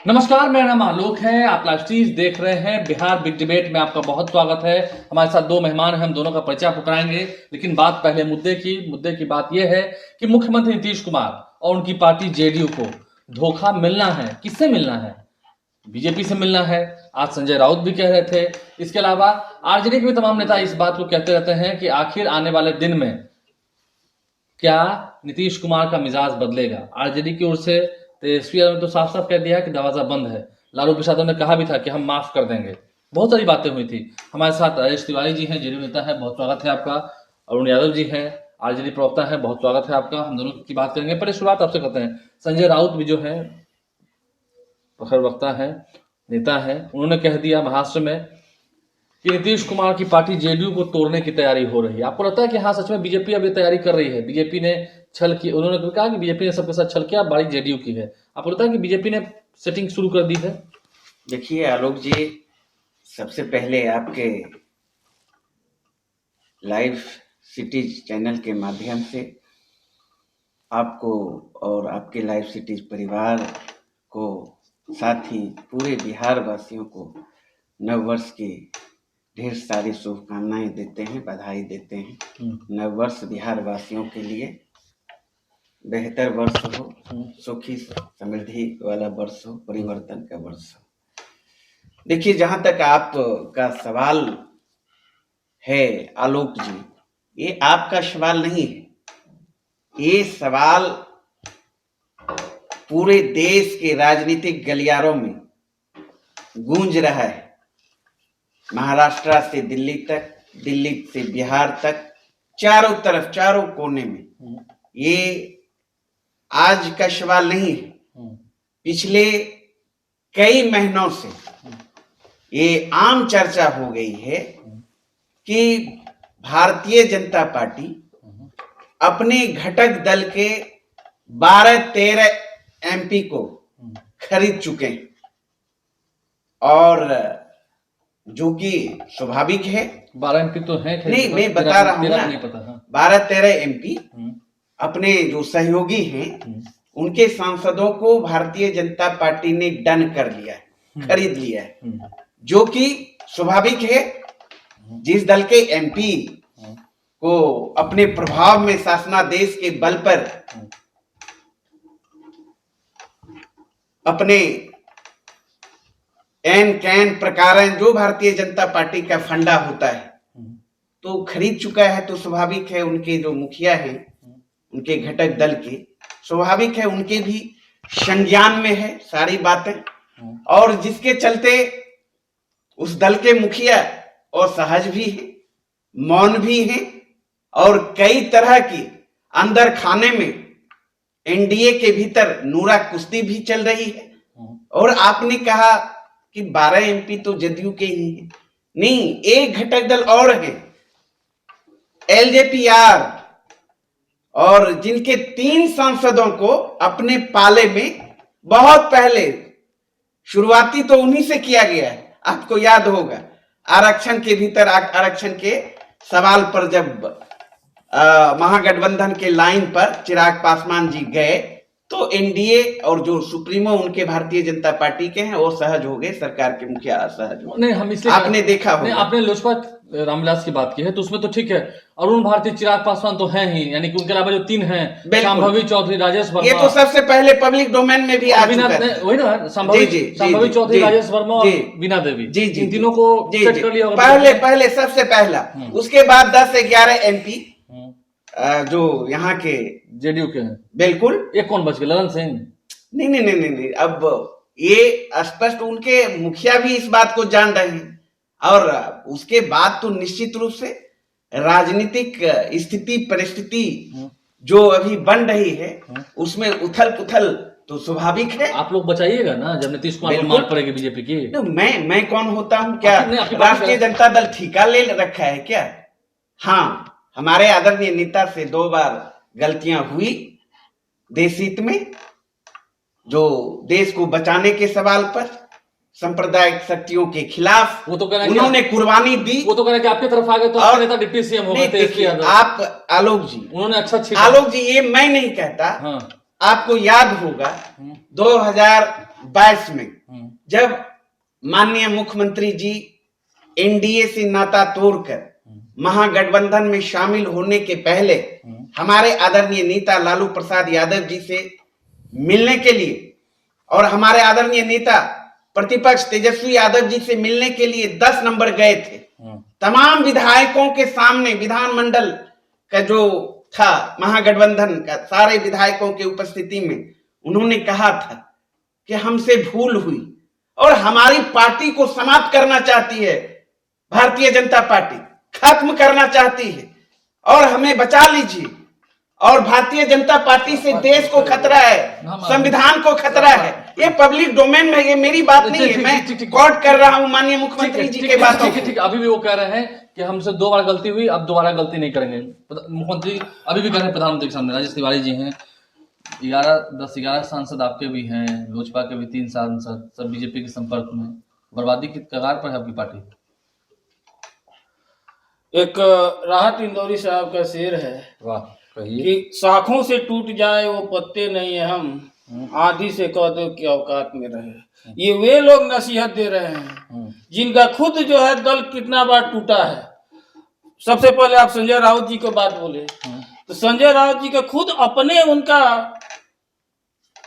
नमस्कार, मेरा नाम आलोक है। आप लाइव स्ट्रीज देख रहे हैं। बिहार बिग डिबेट में आपका बहुत स्वागत है। हमारे साथ दो मेहमान हैं, हम दोनों का परिचय आपको कराएंगे। लेकिन बात पहले मुद्दे की बात यह है कि मुख्यमंत्री नीतीश कुमार और उनकी पार्टी जेडीयू को धोखा मिलना है। किससे मिलना है? बीजेपी से मिलना है। आज संजय राउत भी कह रहे थे। इसके अलावा आरजेडी के भी तमाम नेता इस बात को कहते रहते हैं कि आखिर आने वाले दिन में क्या नीतीश कुमार का मिजाज बदलेगा। आरजेडी की ओर से तेजस्वी यादव ने तो साफ साफ कह दिया है कि दरवाजा बंद है। लालू प्रसाद ने कहा भी था कि हम माफ कर देंगे। बहुत सारी बातें हुई थी। हमारे साथ राजेश तिवारी जी हैं, जेडीयू नेता है, बहुत स्वागत है आपका। अरुण यादव जी हैं, आरजेडी प्रवक्ता है, बहुत स्वागत है आपका। हम दोनों की बात करेंगे। पहले शुरुआत आपसे करते हैं। संजय राउत भी जो है प्रखर वक्ता है, नेता है, उन्होंने कह दिया महाराष्ट्र में कि नीतीश कुमार की पार्टी जेडीयू को तोड़ने की तैयारी हो रही है। आपको लगता है कि हाँ सच में बीजेपी अब ये तैयारी कर रही है? बीजेपी ने छल की, उन्होंने कहा कि बीजेपी ने सबके साथ छल किया, बारी जेडीयू की है। आपको लगता है कि बीजेपी ने सेटिंग शुरू कर दी है? देखिए आलोक जी, सबसे पहले आपके लाइव सिटीज चैनल के माध्यम से आपको और आपके लाइव सिटीज परिवार को, साथ ही पूरे बिहार वासियों को नव वर्ष की ढेर सारी शुभकामनाएं देते हैं, बधाई देते हैं। नव वर्ष बिहार वासियों के लिए बेहतर वर्ष हो, सुखी समृद्धि वाला वर्ष हो, परिवर्तन का वर्ष हो। देखिए, जहां तक आपका सवाल है आलोक जी, ये आपका सवाल नहीं है, ये सवाल पूरे देश के राजनीतिक गलियारों में गूंज रहा है। महाराष्ट्र से दिल्ली तक, दिल्ली से बिहार तक, चारों तरफ, चारों कोने में ये आज का सवाल नहीं है। पिछले कई महीनों से ये आम चर्चा हो गई है कि भारतीय जनता पार्टी अपने घटक दल के 12-13 एमपी को खरीद चुके हैं, और जो कि स्वाभाविक है। 12 एमपी तो है, नहीं, मैं बता रहा हूं ना, 12-13 एमपी अपने जो सहयोगी हैं उनके सांसदों को भारतीय जनता पार्टी ने डन कर लिया है, खरीद लिया है, जो कि स्वाभाविक है। जिस दल के एमपी को अपने प्रभाव में शासनादेश के बल पर अपने एन कैन प्रकार जो भारतीय जनता पार्टी का फंडा होता है तो खरीद चुका है, तो स्वाभाविक है उनके जो मुखिया हैं, उनके घटक दल के, स्वाभाविक है उनके भी संज्ञान में है सारी बातें। और जिसके चलते उस दल के मुखिया और सहज भी है, मौन भी है, और कई तरह की अंदर खाने में एनडीए के भीतर नूरा कुश्ती भी चल रही है। और आपने कहा कि 12 एमपी तो जदयू के ही है। नहीं, एक घटक दल और है, एलजेपीआर, और जिनके 3 सांसदों को अपने पाले में बहुत पहले, शुरुआती तो उन्हीं से किया गया है। आपको याद होगा आरक्षण के भीतर, आरक्षण के सवाल पर जब महागठबंधन के लाइन पर चिराग पासवान जी गए तो एनडीए और जो सुप्रीमो उनके भारतीय जनता पार्टी के हैं वो सहज हो गए, सरकार के मुखिया असहज हो गए। हम इसलिए आपने देखा होगा, आपने लोजपा रामविलास की बात की है तो उसमें तो ठीक है। अरुण भारती, चिराग पासवान तो हैं ही, यानी कि उनके अलावा जो 3 हैं, शांभवी चौधरी, राजेश वर्मा, ये तो सबसे पहले पब्लिक डोमेन में भी आ चुका है। वही ना, शांभवी चौधरी, राजेश वर्मा और वीणा देवी, इन तीनों को सेट कर लिया पहले सबसे पहला। उसके बाद 10 से 11 एमपी जो यहाँ के जेडीयू के हैं। बिल्कुल। एक कौन बच गए? ललन सिंह? नहीं, अब ये स्पष्ट उनके मुखिया भी इस बात को जान रहे हैं। और उसके बाद तो निश्चित रूप से राजनीतिक स्थिति, परिस्थिति जो अभी बन रही है उसमें उथल पुथल तो स्वाभाविक है। आप लोग बचाइएगा ना जब नीतीश कुमार को मार पड़ेगी बीजेपी की। तो मैं कौन होता हूं? क्या राष्ट्रीय जनता दल ठिका ले रखा है क्या? हाँ, हमारे आदरणीय नेता से 2 बार गलतियां हुई देश हित में, जो देश को बचाने के सवाल पर सांप्रदायिक शक्तियों के खिलाफ वो तो उन्होंने कुर्बानी दी। वो तो कह रहे कि आपकी तरफ आ गए तो आपके नेता डिप्टी सीएम हो गए। आप आलोक जी, उन्होंने अच्छा आलोक जी, ये मैं नहीं कहता। हाँ। आपको याद होगा 2022 में जब माननीय मुख्यमंत्री जी एनडीए से नाता तोड़कर महागठबंधन में शामिल होने के पहले हमारे आदरणीय नेता लालू प्रसाद यादव जी से मिलने के लिए और हमारे आदरणीय नेता प्रतिपक्ष तेजस्वी यादव जी से मिलने के लिए 10 नंबर गए थे। तमाम विधायकों के सामने विधानमंडल का जो था महागठबंधन का सारे विधायकों की उपस्थिति में उन्होंने कहा था कि हमसे भूल हुई और हमारी पार्टी को समाप्त करना चाहती है, भारतीय जनता पार्टी खत्म करना चाहती है और हमें बचा लीजिए। और भारतीय जनता पार्टी से देश को खतरा है, संविधान को खतरा है। ये पब्लिक डोमेन में, ये मेरी बात नहीं है, मैं कोट कर रहा हूं माननीय मुख्यमंत्री जी के बातों को। ठीक, अभी भी वो कह रहे हैं कि हमसे 2 बार गलती हुई, अब दोबारा गलती नहीं करेंगे। मुख्यमंत्री अभी भी कह रहे हैं प्रधानमंत्री के सामने। राजेश तिवारी जी हैं, 11 सांसद आपके भी हैं, लोजपा के भी 3 सांसद, सब बीजेपी के संपर्क में। बर्बादी की कगार पर है आपकी पार्टी। एक राहत इंदौरी साहब का शेर है, वाह, कहिए। कि शाखों से टूट जाए वो पत्ते नहीं है, हम आधी से कह दो कि औकात में रहे। ये वे लोग नसीहत दे रहे हैं जिनका खुद जो है दल कितना बार टूटा है। सबसे पहले आप संजय राउत जी को बात बोले, तो संजय राउत जी का खुद अपने उनका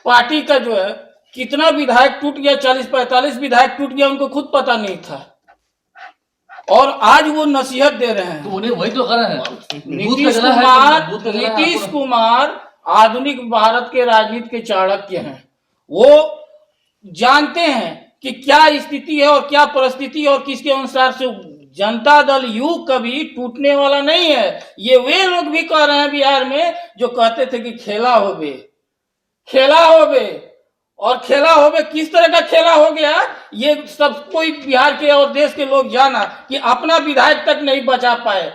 पार्टी का जो है कितना विधायक टूट गया, 40-45 विधायक टूट गया, उनको खुद पता नहीं था और आज वो नसीहत दे रहे हैं। तो उन्हें वही तो कर रहे हैं। नीतीश कुमार आधुनिक भारत के राजनीति के चाणक्य हैं। वो जानते हैं कि क्या स्थिति है और क्या परिस्थिति है और किसके अनुसार से जनता दल यू कभी टूटने वाला नहीं है। ये वे लोग भी कह रहे हैं बिहार में जो कहते थे कि खेला होबे, खेला होबे, और खेला होबे किस तरह का खेला हो गया ये सब कोई बिहार के और देश के लोग जाना कि अपना विधायक तक नहीं बचा पाए।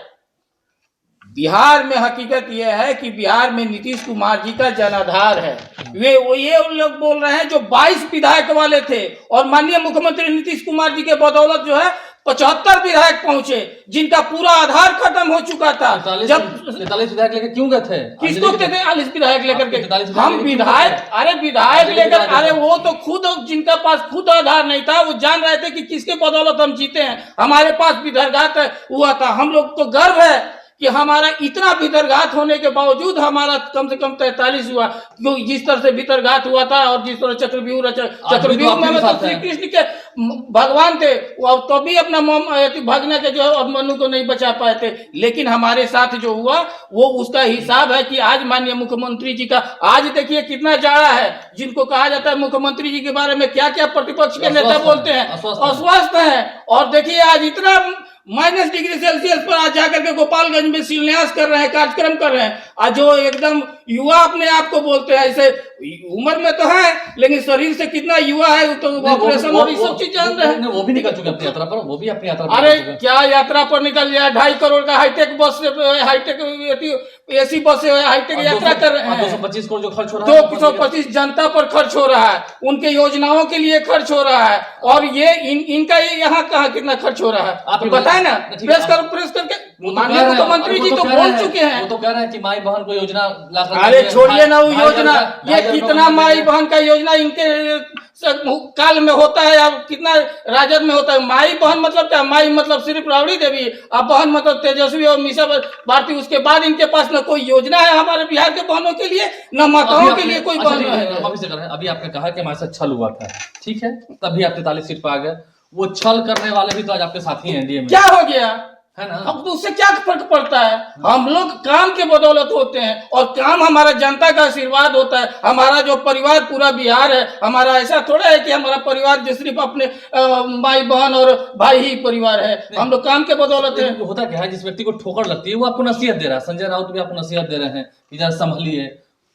बिहार में हकीकत यह है कि बिहार में नीतीश कुमार जी का जनाधार है। ये उन लोग बोल रहे हैं जो 22 विधायक वाले थे और माननीय मुख्यमंत्री नीतीश कुमार जी के बदौलत जो है 75 विधायक पहुंचे, जिनका पूरा आधार खत्म हो चुका था। जब 43 विधायक लेकर क्यों गए थे? किसको 43 विधायक लेकर के? हम विधायक, अरे विधायक लेकर, अरे वो तो खुद जिनका पास खुद आधार नहीं था वो जान रहे थे कि किसके बदौलत हम जीते हैं। हमारे पास विदर्घात हुआ था। हम लोग को गर्व है कि हमारा इतना विदर्घात होने के बावजूद हमारा कम से कम 43 हुआ। क्योंकि जिस तरह से विदर्घात हुआ था और जिस तरह चक्रव्यूह में तो श्री कृष्ण के भगवान थे, वो तभी अपना भागने के जो अब मनु को नहीं बचा पाए थे। लेकिन हमारे साथ जो हुआ वो उसका हिसाब है कि आज माननीय मुख्यमंत्री जी का, आज देखिए कितना जाड़ा है। जिनको कहा जाता है मुख्यमंत्री जी के बारे में क्या क्या प्रतिपक्ष के नेता बोलते हैं, अस्वस्थ है। और देखिए आज इतना -डिग्री सेल्सियस पर आज जाकर के गोपालगंज में शिलान्यास कर रहे हैं, कार्यक्रम कर रहे हैं। आज जो एकदम युवा अपने आप को बोलते हैं, ऐसे उम्र में तो है लेकिन शरीर से कितना युवा है, तो ऑपरेशन और ये सब चीज जान रहे हैं। वो भी निकल चुके अपनी यात्रा पर, वो भी अपनी यात्रा पर। अरे क्या यात्रा पर निकल गया, 2.5 करोड़ का हाईटेक बस से, हाईटेक एसी बस से हाईटेक यात्रा कर रहे हैं। 225 करोड़ जो खर्च हो रहा है, 225 जनता पर खर्च हो रहा है, उनके योजनाओं के लिए खर्च हो रहा है। और ये इनका यहाँ कहाँ कितना खर्च हो रहा है आप बताए ना। प्रेस करके माननीय मुख्यमंत्री जी तो बोल चुके हैं, वो तो कह रहे हैं कि माई बहन को योजना लाकर। अरे छोड़िए ना वो योजना, ये कितना माई बहन का योजना इनके काल में होता है या कितना राजद में होता है। माई बहन मतलब क्या? माई मतलब सिर्फ राबड़ी देवी, अब बहन मतलब तेजस्वी और मीसा भारती। उसके बाद इनके पास न कोई योजना है हमारे बिहार के बहनों के लिए, न माताओं के लिए कोई बहन है। अभी आपने कहा कि हमारे साथ छल हुआ था, ठीक है, तभी आप 43 सीट पर आ गए। वो छल करने वाले भी तो आज आपके साथी हैं एनडीए में। क्या हो गया है ना? अब तो उससे क्या फर्क पड़ता है? हम लोग काम के बदौलत होते हैं और काम हमारा जनता का आशीर्वाद होता है। हमारा जो परिवार पूरा बिहार है, हमारा ऐसा थोड़ा है कि हमारा परिवार जो सिर्फ अपने माई बहन और भाई ही परिवार है। हम लोग काम के बदौलत है। होता क्या है, जिस व्यक्ति को ठोकर लगती है वो आपको नसीहत दे रहा है। संजय राउत भी आपको नसीहत दे रहे हैं कि जरा संभलिए।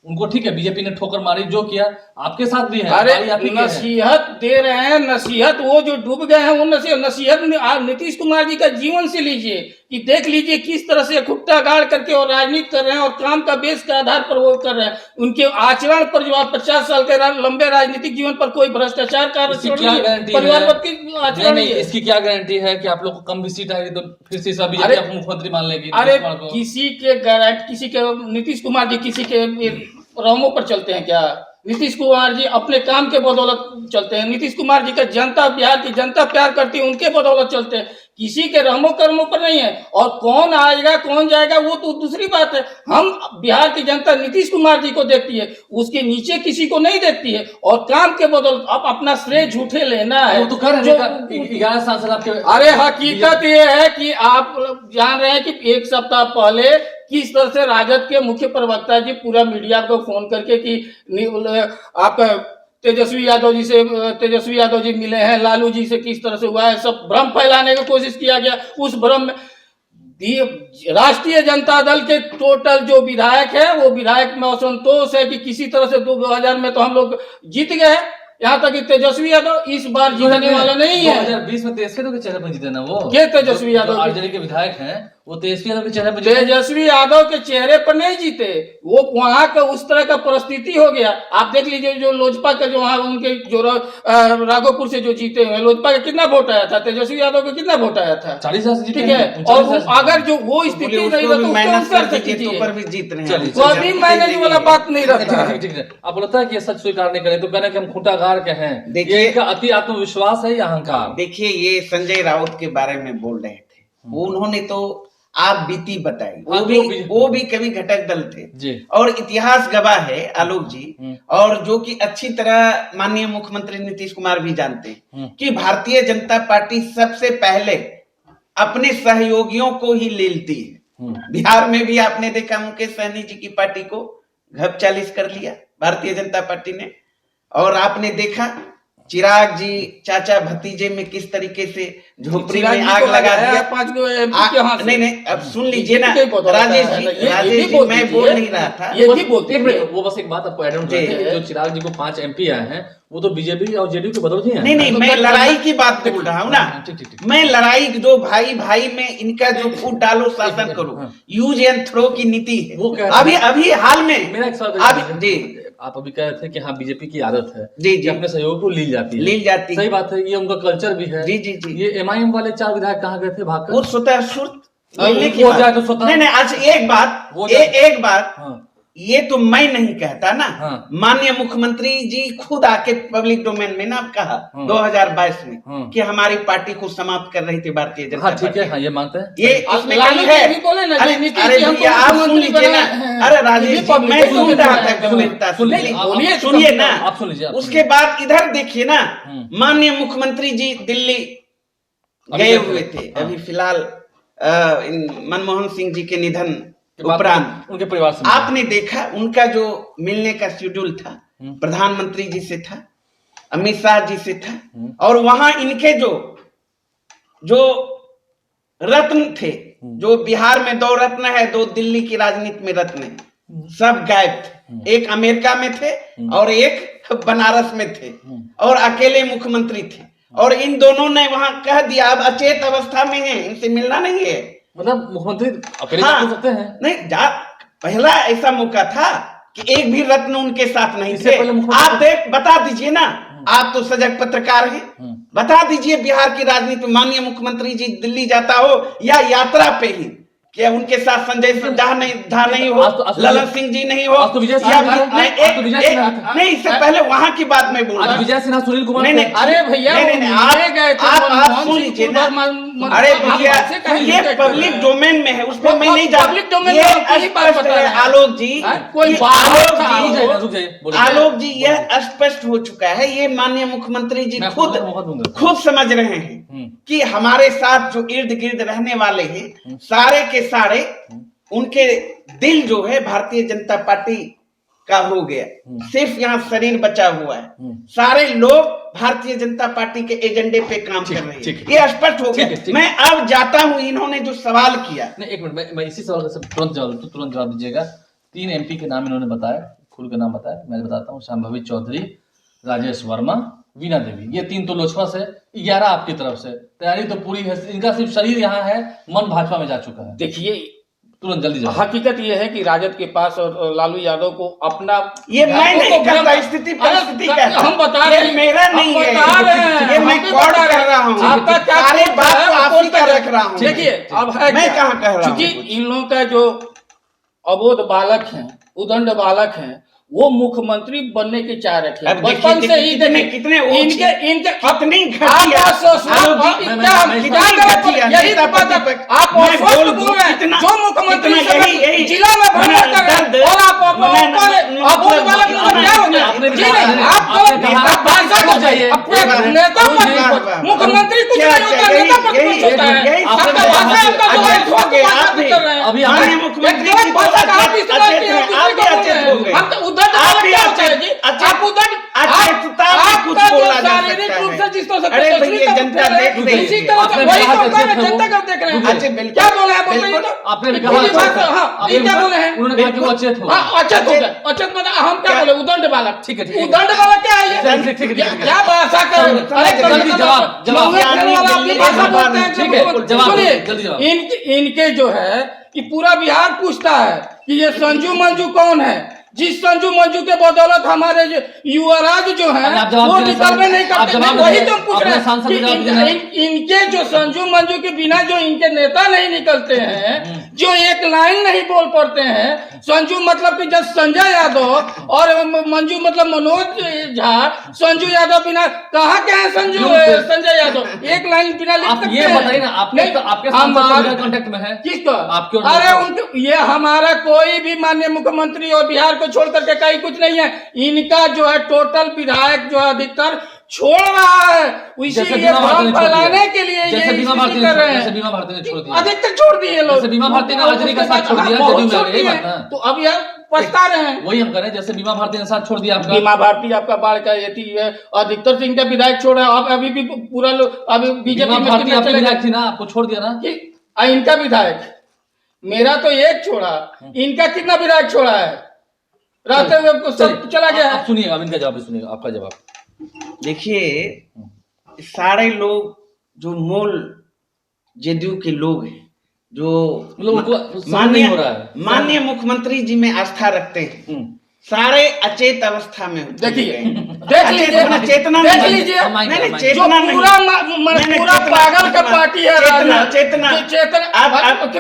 उनको ठीक है, बीजेपी ने ठोकर मारी, जो किया आपके साथ भी है। अरे नसीहत दे रहे हैं, नसीहत वो जो डूब गए हैं वो नसीहत नीतीश कुमार जी का जीवन से लीजिए कि देख लीजिए किस तरह से खुट्टा गाड़ करके और राजनीति कर रहे हैं और काम का बेस के आधार पर वो कर रहे हैं। उनके आचरण पर जो 50 साल के लंबे राजनीतिक जीवन पर कोई भ्रष्टाचार का परिवारवाद की आचरण नहीं है। इसकी क्या गारंटी है कि आप लोग को कम भी सीट आएगी तो फिर से सब बीजेपी आपको मुख्यमंत्री मान लेगी? अरे किसी के नीतीश कुमार जी किसी के रामों पर चलते हैं क्या? नीतीश कुमार जी अपने काम के बदौलत चलते हैं। नीतीश कुमार जी का जनता, बिहार की जनता प्यार करती है, उनके बदौलत चलते हैं, किसी के रहमो कर्मों पर नहीं है। और कौन आएगा कौन जाएगा वो तो दूसरी बात है। हम बिहार की जनता नीतीश कुमार जी को देखती है, उसके नीचे किसी को नहीं देखती है। और काम के बदौलत अब अपना श्रेय झूठे लेना है। वो तो कर रहे हैं 11 सांसद आपके। अरे हकीकत ये है कि आप जान रहे हैं कि एक सप्ताह पहले किस तरह से राजद के मुख्य प्रवक्ता जी पूरा मीडिया को फोन करके कि आप तेजस्वी यादव जी मिले हैं, लालू जी से किस तरह से हुआ है, सब भ्रम फैलाने की कोशिश किया गया। उस भ्रम में राष्ट्रीय जनता दल के टोटल जो विधायक है वो विधायक में असंतोष है कि किसी तरह से 2000 में तो हम लोग जीत गए, यहाँ तक कि तेजस्वी यादव इस बार जीतने वाला नहीं है। 2020 में तेजस्वी यादव के चेहरे पर जीते ना वो। के तेजस्वी यादव आरजेडी के विधायक हैं, वो तेजस्वी यादव के चेहरे पर तेजस्वी यादव के चेहरे पर नहीं जीते, वो वहां का उस तरह का परिस्थिति हो गया। आप देख लीजिए जो लोजपा का जो वहां उनके जो राघोपुर से जो जीते हुए लोजपा का कितना वोट आया था, तेजस्वी यादव का कितना वोट आया था, 40,000 जीते। ठीक है। और अगर जो वो स्थिति नहीं अभी मैनेज वाला बात नहीं रहता। आप लगता है कि ये सच स्वीकार नहीं करें तो कहना कि हम खूंटागार के हैं, देखिए अति आत्मविश्वास है या अहंकार। देखिए ये संजय राउत के बारे में बोल रहे थे, उन्होंने तो आप बीती बताई, वो भी कभी घटक दल थे जी। और इतिहास गवाह है आलोक जी, और जो कि अच्छी तरह माननीय मुख्यमंत्री नीतीश कुमार भी जानते हैं कि भारतीय जनता पार्टी सबसे पहले अपने सहयोगियों को ही ले लेती है। बिहार में भी आपने देखा मुकेश सहनी जी की पार्टी को घप 40 कर लिया भारतीय जनता पार्टी ने, और आपने देखा चिराग जी चाचा भतीजे में किस तरीके से झोपड़ी में आग लगा दिया। 5 नहीं अब सुन लीजिए ना राजेश जी मैं बोल नहीं रहा था, ये भी बोलते हैं। वो बस एक बात आपको ऐड ऑन करते हैं, जो चिराग जी को 5 MP आए हैं वो तो बीजेपी और जेडीयू के बदौलत ही हैं। नहीं मैं लड़ाई की बात बोल रहा हूँ ना, मैं लड़ाई जो भाई में इनका जो फूट डालो शासन करो, यूज एंड थ्रो की नीति है। अभी हाल में मेरा एक सवाल जी, आप अभी कह रहे थे कि हाँ बीजेपी की आदत है जी अपने सहयोग को ली जाती है, सही बात है, ये उनका कल्चर भी है। जी ये MIM वाले 4 विधायक कहाँ गए थे भागकर? वो स्वतः नहीं आज एक बात ये तो मैं नहीं कहता ना, माननीय मुख्यमंत्री जी खुद आके पब्लिक डोमेन में ना कहा 2022 में कि हमारी पार्टी को समाप्त कर रही थी भारतीय जनता पार्टी। ठीक है, हाँ ये मानते हैं, ये उसमें कहीं है। अरे आप सुन लीजिए ना, अरे राजेश जी मैं सुन रहा था गंभीरता से, सुनिए ना, आप सुन लीजिए। उसके बाद इधर देखिए ना, माननीय मुख्यमंत्री जी दिल्ली गए हुए थे अभी फिलहाल मनमोहन सिंह जी के निधन उपरांत, उनके परिवार से आपने देखा उनका जो मिलने का शेड्यूल था प्रधानमंत्री जी से था, अमित शाह जी से था, और वहां इनके जो रत्न थे, जो बिहार में 2 रत्न है, 2 दिल्ली की राजनीति में रत्न है, सब गायब थे। एक अमेरिका में थे और एक बनारस में थे, और अकेले मुख्यमंत्री थे, और इन दोनों ने वहां कह दिया अब अचेत अवस्था में है, इनसे मिलना नहीं है। मतलब मुख्यमंत्री अकेले हाँ, सकते हैं? नहीं पहला ऐसा मौका था कि एक भी रत्न उनके साथ नहीं थे। आप बता दीजिए ना, आप तो सजग पत्रकार हैं, बता दीजिए बिहार की राजनीति में माननीय मुख्यमंत्री जी दिल्ली जाता हो या यात्रा पे ही, क्या उनके साथ संजय झा नहीं हो, ललन सिंह जी नहीं हो, नहीं इससे पहले वहां की बात मैं बोल रहा हूँ, विजय सिन्हा, सुनील कुमार। अरे भैया आप सुन लीजिए ना, अरे भैया ये पब्लिक डोमेन में है, उसमें मैं नहीं जानता। आलोक जी यह स्पष्ट हो चुका है, ये माननीय मुख्यमंत्री जी खुद समझ रहे हैं कि हमारे साथ जो इर्द गिर्द रहने वाले हैं सारे के सारे, उनके दिल जो है भारतीय जनता पार्टी का हो गया, सिर्फ यहाँ शरीर बचा हुआ है। सारे लोग भारतीय जनता पार्टी के एजेंडे पे काम कर रहे हैं, ये स्पष्ट हो गया। मैं अब जाता हूँ, इन्होंने जो सवाल किया, नहीं एक मिनट, मैं इसी सवाल का तुरंत जवाब दीजिएगा। 3 MP के नाम इन्होंने बताया, खुल के नाम बताया, मैं बताता हूँ, शांभवी चौधरी, राजेश वर्मा, वीणा देवी, ये 3 तो लोजपा से, 11 आपकी तरफ से। तैयारी तो पूरी है, इनका सिर्फ शरीर यहाँ है, मन भाजपा में जा चुका है। देखिए तुरंत जल्दी हकीकत यह है कि राजद के पास और लालू यादव को अपना, ये मैं नहीं करता, स्थिति परिस्थिति का हम बता रहे हैं, मेरा नहीं है, ये मैं कोड कर रहा हूँ, आपका क्या सारे बात को आप ही का रख रहा हूँ। देखिए अब है मैं कहाँ कह रहा हूँ, क्योंकि इन लोगों का जो अबोध बालक हैं, उदंड बालक हैं, वो मुख्यमंत्री बनने की चाह रखे अब बचपन देखिए, से ही कितने- देखिए, कितने वो इनके इनके कितनी आप घटिया अस्वस्थ- आलोक जी, आप- मैं- क्या मैं- क्या कितनी गलत- घटिया यही नेता बात है। प्रतिपक्ष। आप मैं अस्वस्थ बोल दूं, बोल रहे हैं कितना- जो मुख्यमंत्री कितना सब यही जिला में भ्रमण कर रहे हैं और आप मतलब बोलने वाले क्या हो गया आपने भी जी कहा- नहीं, आप आपने गलत- कहा- आप भाषा को चाहिए। अपने वाह, नेता वाह, प्रतिपक्ष, वाह, मुख्यमंत्री कुछ क्या- नहीं होता क्या- नेता यही- प्रतिपक्ष होता है यही- आपका आपने भाषा कहा- आपका जो है अचेत हो गए, भाषा आप भी। कर रहे हैं अभी माननीय हमने- मुख्यमंत्री एक जी गलत भाषा का आप अचेत इस्तेमाल किए हैं, हैं, दूसरे आप भी को बोल अचेत रहे हो हैं। गए। हम तो उद्धट आप वाला भी क्या होता है अचेत- जी? अचेत- आप उद्धट अचेतता में आपका कुछ जो बोला जा शारीरिक सकता रूप है। से जिस तरह से अरे तस्वीर भैया, तब जनता उठा रहे देख हैं, रही उसी है। तरह आपने से वही कहा तो कि होता है, अचेत है जनता वो। का देख रहे हैं। अच्छा, बिल्कुल। क्या बोले हैं बोल रही बिल्कुल। तो आपने भी ये कहा बात अचेत है। हाँ, आपने ये क्या भी- बोले हैं? उन्होंने कहा कि वो अचेत हो। हाँ, अचेत हो गया। अचेत मतलब हम क्या क्या? बोले उदंड बालक ठीक है, ठीक है। उदंड बालक क्या है ये? ठीक है, ठीक है। क्या भाषा कर रहे हैं? अरे जल्दी जवाब- जवाब। नौवे फेल वाला अपनी दिल्ली भाषा के बोलते हैं ठीक है, जवाब सुनिए, जल्दी जवाब। इनके जो है कि पूरा बिहार पूछता है कि ये संजू मंजू कौन है, जिस संजू मंजू के बदौलत हमारे जो युवराज जो है अरे आप जवाब वो दीजिए, निकलवे नहीं आप करते। जवाब नहीं, वही दीजिए। तो हम पूछ रहे अपने सांसद हैं को जवाब कि दीजिए। इनके जो संजू मंजू के बिना जो इनके नेता नहीं निकलते हैं, जो एक लाइन नहीं बोल पड़ते हैं, संजू मतलब कि जब संजय यादव और मंजू मतलब मनोज झा, संजू यादव बिना कहाँ के हैं संजू संजय यादव एक लाइन बिना लिख आप सकते ये हैं? बताइए ना, आपके नहीं, आपके हमारे- कांटेक्ट में है किसको? आप क्यों अरे उनके ये हमारा कोई भी माननीय मुख्यमंत्री और बिहार को छोड़ करके कहीं कुछ नहीं है। इनका जो है टोटल विधायक जो है अधिकतर छोड़ रहा है, जैसे इसीलिए बीमा भारती ने भ्रम छोड़ दिया। फैलाने के लिए जैसे ये बीमा स्थिति भारती कर रहे जैसे हैं। बीमा भारती ने छोड़ दिया। अधिकतर छोड़ दिए लोग। जैसे बीमा भारती ने रजनी का साथ छोड़ दिया, हाँ, बहुत जदयू में छोड़ आ गए, यही दिए। बात ना। तो अब यार पछता रहे हैं। वही हम करें, जैसे बीमा भारती ने साथ छोड़ दिया आपका। बीमा भारती आपका बाढ़ का ये थी है, अधिकतर सिंह का विधायक छोड़ा है। अब अभी भी पूरा लोग अभी बीजेपी बीमा में भारती कितना आपकी चलेगा? विधायक थी ना, आपको छोड़ दिया ना। इनका विधायक मेरा तो एक छोड़ा, इनका कितना विधायक छोड़ा है? रहते हुए सब चला गया है। आप सुनिएगा, अब इनका जवाब सुनिएगा, आपका जवाब। देखिए, सारे लोग जो मूल जदयू के लोग हैं, जो मतलब उनको समझ नहीं हो रहा है। माननीय मुख्यमंत्री जी में आस्था रखते हैं, सारे अचेत अवस्था में चले देखिए, गए। देख अचेत लीजिए, होना, चेतना देख नहीं। लीजिए, नहीं, नहीं, जो जो चेतना नहीं। पूरा नहीं, नहीं, पूरा चेतना- पागल का पार्टी है चेतना- राजनीति। चेतना। चेतना आप-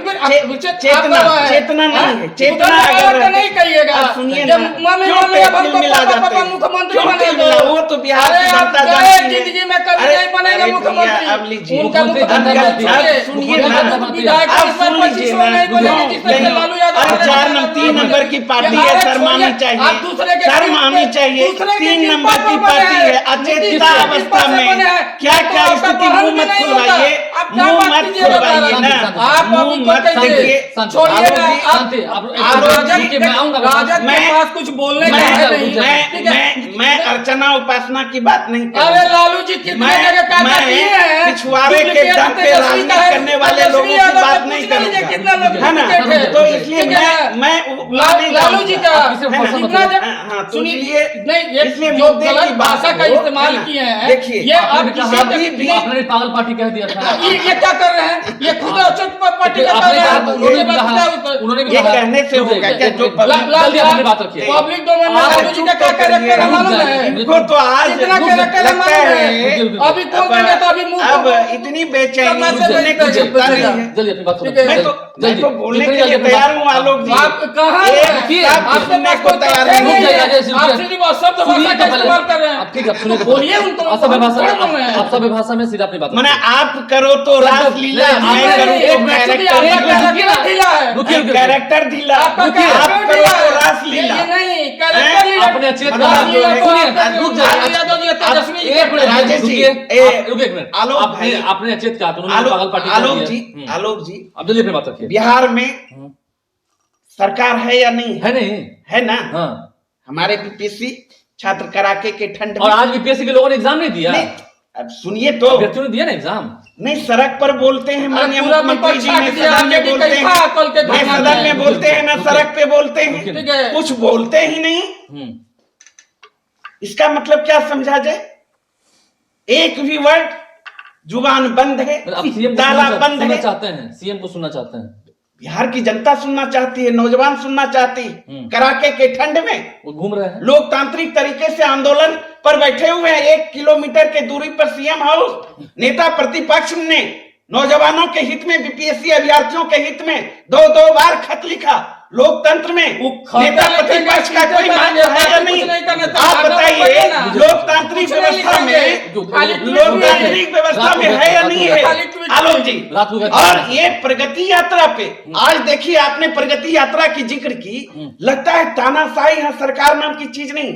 चेतना नहीं है। चेतना अगर नहीं कहिएगा। आप सुनिए जब ना, मम्मी क्यों मम्मी अब तेल हमको मिला पापा जाते पापा हैं? मुख्यमंत्री क्यों बना तेल दो। मिला? वो तो बिहार अरे की आप जनता गए जानती है। जिंदगी में कभी अरे, नहीं बनेगा अरे मुख्यमंत्री। भैया, अब लीजिए। उनका मुख्यमंत्री मुख्यमंत्री जनता जानती है। सुनिए उनका ना, तो विधायक आप इस बार सुन 25 लीजिए नहीं ना। बनेंगे, जिस तरह से लालू यादव अरे ने 3 नंबर की पार्टी है, अरे शर्म आनी छोड़िए, चाहिए। आप दूसरे के शर्म आनी चाहिए। दूसरे के 3 किस नंबर पर की बने पार्टी हैं? है, अचेतता किस पर अवस्था बने में हैं? क्या तो क्या आपका स्थिति, बहन मुंह भी मत नहीं खुलवाइए, होता। आप क्या मुंह बात मत कीजिएगा खुलवाइए बाबा? ना, आप मुंह अभी मत तो कहिए, देखिए। छोड़िएगा, आलोक जी, आप- शांति, आप आलोक राजद जी, के मैं आऊंगा राजद के मैं- पास कुछ बोलने का मैं- है नहीं। ठीक है? मैं अर्चना उपासना की बात नहीं कर अरे रहा। लालू जी कितने मैं- जगह क्या मैं किए हैं? पिछवाड़े के डुप्लीकेट दम पे तेजस्वी राजनीति का है, करने वाले तेजस्वी लोगों की यादव बात से नहीं पूछ लीजिए करूंगा। कितना लोग है ना? डुप्लीकेट है। तो इसलिए ठीक है? मैं लालू जी का आप किसे पसंद कितना करते जब- हाँ, तो सुनिए, इसलिए नहीं ये इसलिए जो मुद्दे गलत की बात भाषा का हो, इस्तेमाल है ना? किए हैं, देखिए, ये आपने आप भी किसी कहा, के- आपने भी पागल पार्टी कह दिया था। ये क्या कर रहे हैं? ये खुद अचेत पार्टी का आपने कर रहे कहा, हैं। उन्होंने भी ये कहा, बात क्या- उन्होंने भी ये कहा। कहने से होगा क्या? जो जल्दी अपनी बात रखिए। पब्लिक डोमेन में आप लालू जी का क्या चुप कैरेक्टर है करिए, मालूम है? इनको तो आज कितना रुक कैरेक्टर है लगता मालूम है। है? अभी कौन कहेगा तो अभी मुंह अब को- इतनी बेचैनी सब ऐसे सुनने को बैठे चलता हैं। नहीं है। जल्दी अपनी बात ठीक है। मैं तो बोलने के लिए तैयार हूँ आलोक जी। आप कहाँ एक हैं? रुकिए, आपके सुनने पास को कोई तैयार तथ्य नहीं नहीं है। है। रुक जाइए, आप सिर्फ शब्द भाषा का इस्तेमाल कर रहे हैं। आप ठीक है, आप सुनिए, बोलिए उनको। आप सभ्य भाषा में, बोल रहे हैं। आप सभ्य भाषा में सीधा अपनी बात मैंने रखिए। आप करो तो रासलीला, नहीं, मैं आपने करूँ एक तो मिनट चुकी, कैरेक्टर आपका ढीला। कैरेक्टर ढीला है। रुकिए, रुकिए। कैरेक्टर ढीला। आपका आप कैरेक्टर करो ढीला तो है। रासलीला। ये नहीं, कैरेक्टर ढीला। आपने अचेत मतलब कहा, जो है- सुनिए, रुक जाइए। लालू यादव जी तेजस्वी जी एक मिनट, राजेश जी, रुकिए, ए, आप- रुकिए एक मिनट। आलोक आपने भाई, आपने अचेत कहा, तो उन्होंने पागल पार्टी कह आलोक दिया। जी, आलोक जी, आप जल्दी अपनी बात रखिए। बिहार में सरकार है या नहीं है नहीं? है ना? हाँ। हमारे बीपीएससी छात्र कड़ाके के ठंड और में आज बीपीएससी के लोगों ने एग्जाम नहीं दिया। नहीं, अब सुनिए तो, अभ्यर्थियों ने दिया ना एग्जाम। नहीं सड़क पर बोलते हैं माननीय पूरा मुख्यमंत्री जी, विपक्ष ने छाट दिया, सदन में आगे बोलते भी कहीं था, कल के हैं, घटना सदन में में। बोलते हैं ना, सड़क पे बोलते हैं, ठीक है। कुछ बोलते ही नहीं। हम्म। इसका मतलब क्या समझा जाए? एक भी वर्ड जुबान बंद है, मतलब आप सीएम को ताला बंद सुनना है। चाहते हैं, सीएम को सुनना चाहते हैं। बिहार की जनता सुनना चाहती है, नौजवान सुनना चाहती है। कड़ाके के ठंड में वो घूम रहे हैं। लोकतांत्रिक तरीके से आंदोलन पर बैठे हुए हैं। 1 किलोमीटर के दूरी पर सीएम हाउस। नेता प्रतिपक्ष ने नौजवानों के हित में, बीपीएससी अभ्यर्थियों के हित में 2-2 बार खत लिखा। लोकतंत्र में वो खत नेता लिखेंगे, प्रतिपक्ष का कोई ट्विटर पर महत्व है? जी। रात को और ये प्रगति यात्रा पे आज देखिए, आपने प्रगति यात्रा की जिक्र की, लगता है तानाशाही यहाँ सरकार नाम की चीज नहीं,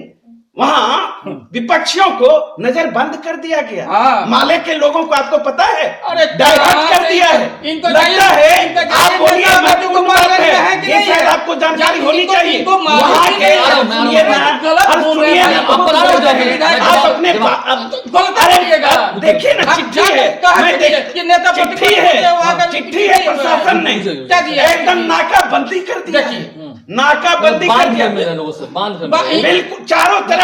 वहाँ विपक्षियों को नजर बंद कर दिया गया। माले के लोगों को आपको पता है डाइवर्ट कर दिया है। लगता है आप बोलिए महत्वपूर्ण बात है, ये शायद आपको जानकारी होनी चाहिए। वहाँ के सुनिए ना, सुनिए ना, आप अपने देखिए ना, चिट्ठी है, चिट्ठी है, प्रशासन ने एकदम नाकाबंदी कर दिया, नाकाबंदी कर दिया मेरे लोगों से, बांध कर बिल्कुल चारों तरफ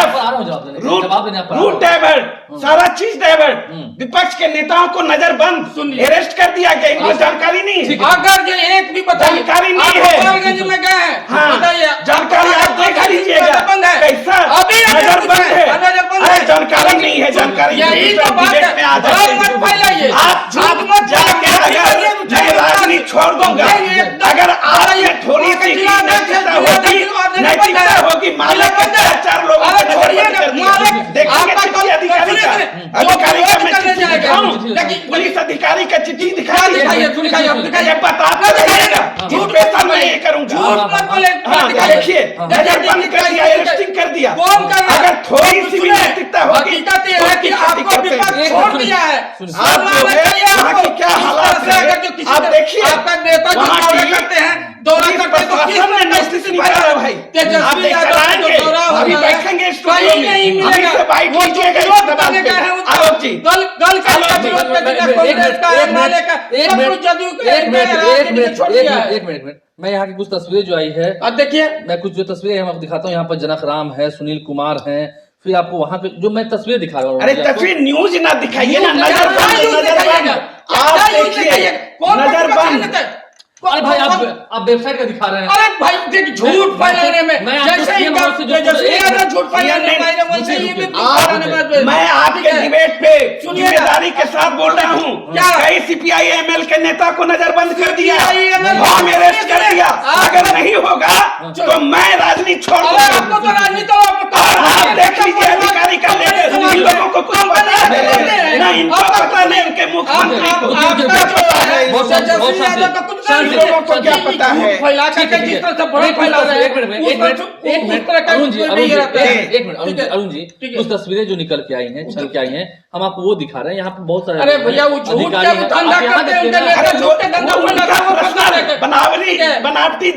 रूट डाइवर्ट, सारा चीज डाइवर्ट, विपक्ष के नेताओं को नजर बंद, अरेस्ट कर दिया गया, इनको जानकारी नहीं है। अगर ये एक भी जानकारी नहीं है, गोपालगंज में गए हैं, बताइए जानकारी आप देख लीजिएगा, कैसा नजर बंद है, जानकारी नहीं है, जानकारी यही तो बात है, मत फैलाइए, आप झूठ मत जाके, अगर मैं राजनीति छोड़ दूंगा, अगर आप में थोड़ी सी नैतिकता होगी, मालिक के 4 लोगों को अधिकारी का मैं चिट्ठी दिखाऊं, पुलिस अधिकारी का चिट्ठी दिखाइए, झूठ पे मैं ये करूंगा। देखिए नजर बंद कर दिया, अरेस्टिंग कर दिया, अगर थोड़ी सी भी नैतिकता होगी छोड़ दिया है, वहाँ की क्या हालात है आप देखिए, आपका नेता जो दौरा करते हैं, दौरा करते तो किस ने नोटिस निकाला भाई, आप अभी बैठेंगे स्टूडियो में, अभी से बाइट लीजिएगा, एक मिनट, मैं यहाँ की कुछ तस्वीरें जो आई है, अब देखिए, मैं कुछ जो तस्वीरें आपको दिखाता हूँ, यहाँ पर जनक राम है, सुनील कुमार है, फिर आपको वहाँ पे जो मैं तस्वीर दिखा रहा हूँ। अरे तस्वीर न्यूज ना दिखाइए ना, नजर बंद, आप देखिए नजर बंद। अरे भाई आप वेबसाइट का दिखा रहे हैं। अरे भाई देखिए, झूठ फैलाने में जैसे ही झूठ फैलाने में वैसे ही मैं आपके डिबेट पे जिम्मेदारी के साथ बोल रहा हूँ, कई सीपीआई एमएल के नेता को नजरबंद कर दिया, होम अरेस्ट कर दिया, अगर नहीं होगा तो मैं राजनीति छोड़ दूंगा। और आप देख लीजिए अधिकारी का लेटर, इन लोगों को कुछ पता है ना, इनको पता नहीं, उनके मुख्यमंत्री को लोगों को क्या पता है। अरुण जी कुछ तस्वीरें जो निकल के आई हैं, चल के आई हैं, हम आपको वो दिखा रहे हैं। यहाँ पे बहुत सारे अरे भैया वो झूठ का धंधा करते हैं, बनावटी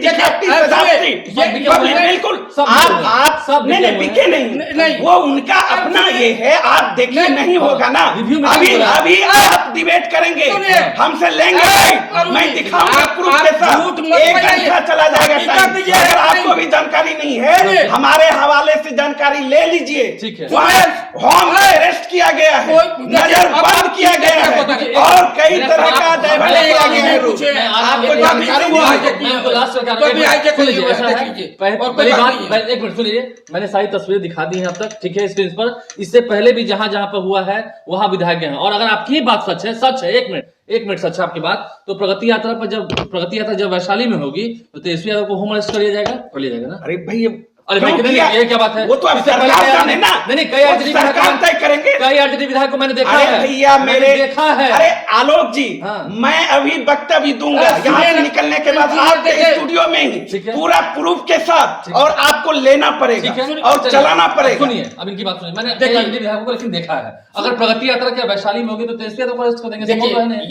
बिल्कुल आप सब बिके नहीं, वो उनका अपना ये है, आप देखिए नहीं होगा ना, अभी आप डिबेट करेंगे, हमसे लेंगे, मैं दिखाऊंगा प्रूफ के साथ, 1 घंटा चला जाएगा। अगर आपको भी जानकारी नहीं है, हमारे हवाले से जानकारी ले लीजिए। होम अरेस्ट किया गया है, नजर बंद किया गया है, और कई तरह का डाइवर्ट किया गया है। आपको जानकारी पहली बात, एक मिनट सुनिए, मैंने सारी तस्वीरें दिखा दी हैं अब तक, ठीक है, स्क्रीन पर। इससे पहले भी जहां जहां पर हुआ है वहां विधायक हैं, और अगर आपकी ही बात सच है, एक मिनट सच है आपकी बात, तो प्रगति यात्रा जब वैशाली में होगी तो तेजस्वी यादव को होम अरेस्ट कर लिया जाएगा ना। अरे भाई अरे भाई ये क्या बात है, वो तो अब सरकार जाने ना, नहीं कई आरजेडी विधायक को मैंने देखा है भैया, मैंने देखा है। अरे आलोक जी, हाँ। मैं अभी वक्तव्य दूंगा यहाँ से निकलने के बाद, आपके स्टूडियो में ही पूरा प्रूफ के साथ, और आपको लेना पड़ेगा और चलाना पड़ेगा। सुनिए अब इनकी बात सुनिए, मैंने आरजेडी विधायकों को लेकिन देखा है, अगर प्रगति यात्रा क्या वैशाली में होगी तो तेजस्वी यादव को अरेस्ट कर देंगे।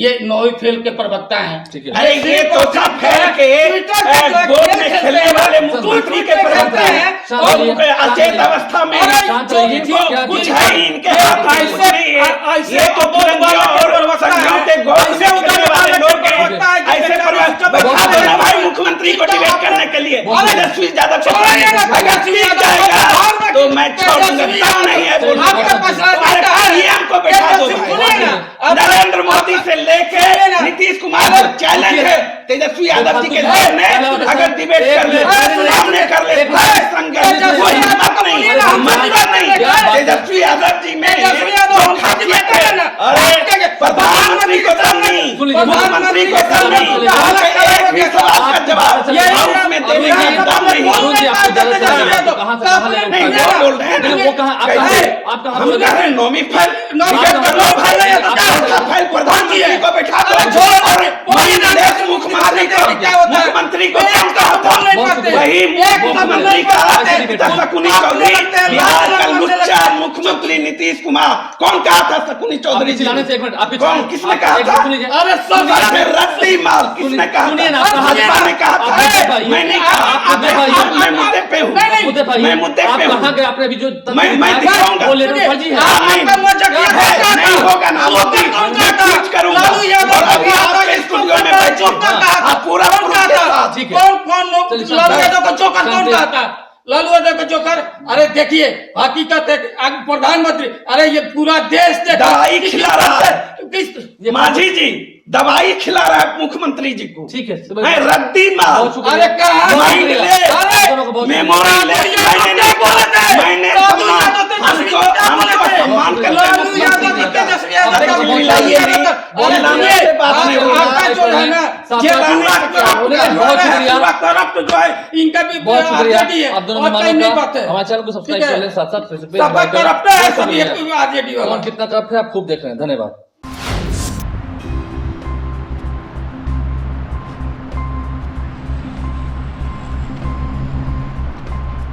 ये नोई फेल के प्रवक्ता है, अरे ये तो सब फेल के बोर्ड में खेलने वाले मुख्यमंत्री के प्रवक्ता है, और अचेत अवस्था में कुछ है इनके हाथ में, ये तो और समझौते गोद में खेलने वाले लोग ऐसे बैठा देना भाई मुख्यमंत्री को डिबेट करने के लिए। तेजस्वी ज्यादा अगर जीत जाएगा तो मैं छोड़ूंगा, तब नहीं है पीएम को बैठा दो। नरेंद्र मोदी से लेके नीतीश कुमार को चैलेंज है, तेजस्वी यादव जी के सामने अगर डिबेट कर ले, सामने कर ले, कोई हिम्मत नहीं, तेजस्वी यादव जी में खासियत है। अरे प्रधानमंत्री को दम नहीं, मुख्यमंत्री को दम नहीं, एक भी सवाल का जवाब हाउस में देने का दम नहीं। कहाँ ले नहीं गए? वो बोल रहे हैं नहीं, वो कहाँ आप कहाँ कैसे? आप कहाँ हम बोल कह रहे हैं नौमी फाइल फाइल प्रधानमंत्री को बैठा मुख्यमंत्री को कौन कहा था वही मुख्यमंत्री कहा शकुनी चौधरी बिहार का लुच्चा मुख्यमंत्री नीतीश कुमार कौन कहा था शकुनी चौधरी जी चिल्लाने से एक मिनट आप कौन किसने कहा था अरे सब रद्दी माल किसने कहा सुनिए ना, था भाजपा ने कहा था मैं नहीं कहा मैं मुद्दे पे हूँ मुद्दे पर मैं मुद्दे आप पे कहाँ हूँ गए आपने अभी जो मैं दिखाऊंगा वो लेना फर्जी है नहीं होगा ना मोदी मैं कुछ करूंगा और अभी आपके स्टूडियो में बैठिए पूरा ठीक है कौन चलिए, लालू यादव को जोकर कौन कहा था? लालू यादव को जोकर? अरे देखिए हकीकत है प्रधानमंत्री, अरे ये पूरा देश दवाई खिला रहा है माझी जी दवाई खिला रहा है मुख्यमंत्री जी को ठीक है रद्दी माल अरे कहा मेमोरी मैंने सम्मान लालू यादव की तेजस्वी यादव करप्ट जो है इनका भी बहुत शुक्रिया आप दोनों मेहमानों बात का है। हमारे चैनल को सब्सक्राइब ठीक है। कर लें साथ साथ सब करप्ट है सब ये आरजेडी वाला कौन कितना करप्ट है आप खूब देख रहे हैं धन्यवाद।